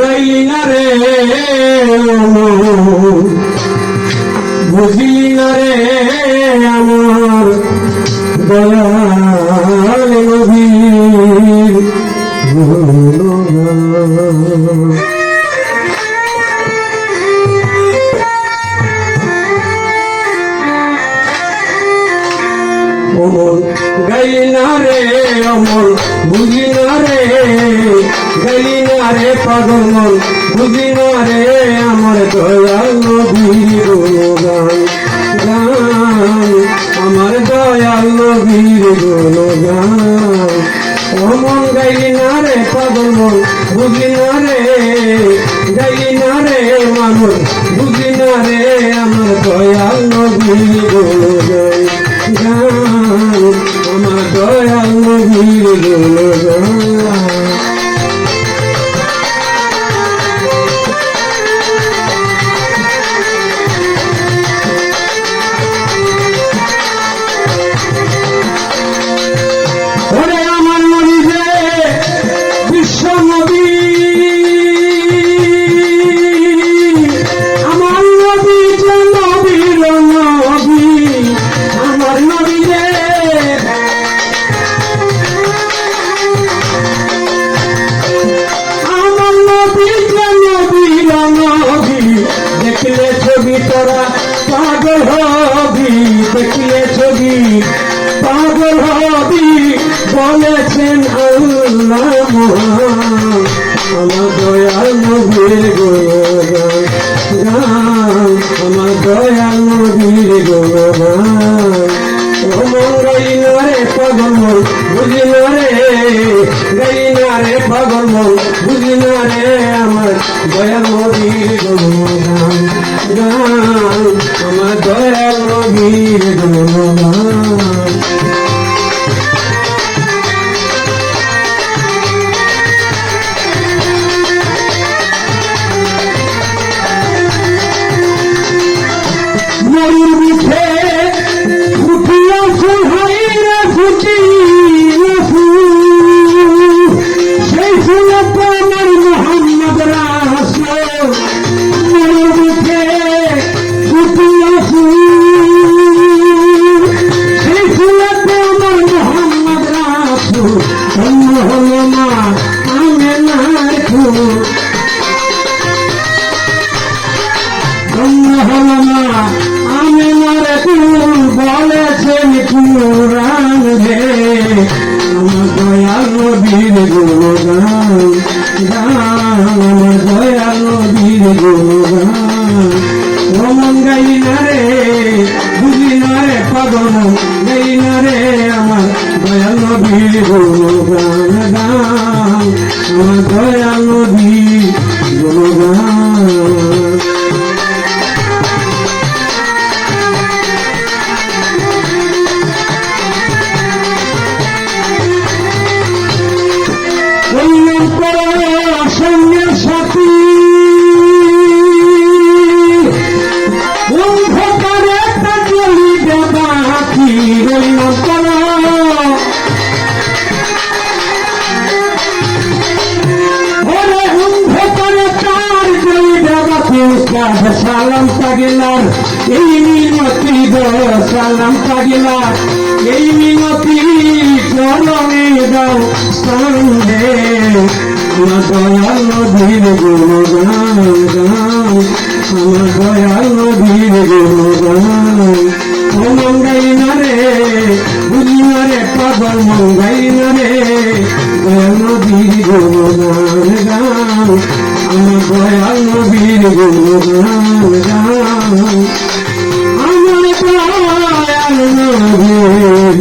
গাইলি না রে বুঝলি না রে আমার দয়াল নবীর অমর গাইলি না রে অমর বুঝি না রে গাইলি না রে পাগল মন বুঝি না রে আমার দয়াল নবীর গুণগান গান আমার দয়াল নবীর গুণগান অমন গাইলি না রে পাগল মন বুঝি না রে গাইলি না রে মানুষ বুঝি না রে আমার দয়াল নবীর গুণগান আমার দয়াল নবীর গুণগান ওরে আমার নবী রে বিশ্ব নবী আমার নবী যে নবীর নবী আমার নবী রে আমার নবী যে নবীর নবী দেখলে ছবি তোরা পাগল হবি দেখলে ছবি পাগল হবি বলেছেন আল্লাহ আমার দয়াল নবীর গুণগান আমার দয়াল নবীর গুণগান অমর গাই না রে পাগল মন বুঝি না রে গাই না রে পাগল মন বুঝি না রে আমার দয়াল নবীর গুণগান গান আমার দয়াল নবীর গুণগান ময়ূর মুখে ফুটিয়া ফুহাইরা ফুটি সেই ফুলে তো আমার মোহাম্মদ রাসূল ময়ূর মুখে ফুটিয়া সেই ফুলে তো আমার মোহাম্মদ রাসূল অন্য হলো না আমেনার ফুল অন্য হলো না আমেনার ফুল বলেছেন কুরআন রে আমার দয়াল নবীর গুণগান আমার দয়াল নবীর গুণগান অমন গাই না রে বুঝি না রে পাগল গাই না রে আমার দয়াল নবীর গুণগান আমার দয়াল নবীর গুণগান সঙ্গের সাথী অন্ধকারে চলিবে বাকি অন্ধকারে তার চলিবে বাকি সালাম তাগিলার এই মিনতি সালাম তাগিলার এই মিনতি চরণে দাও সঙ্গে আমার দয়াল নবীর গুণগান আমার দয়াল নবীর গুণগান মঙ্গাই না রে বুঝি না রে পাগল মঙ্গাই না রে দয়াল নবীর গুণগান আমার দয়াল নবীর গুণগান আমার দয়াল নবীর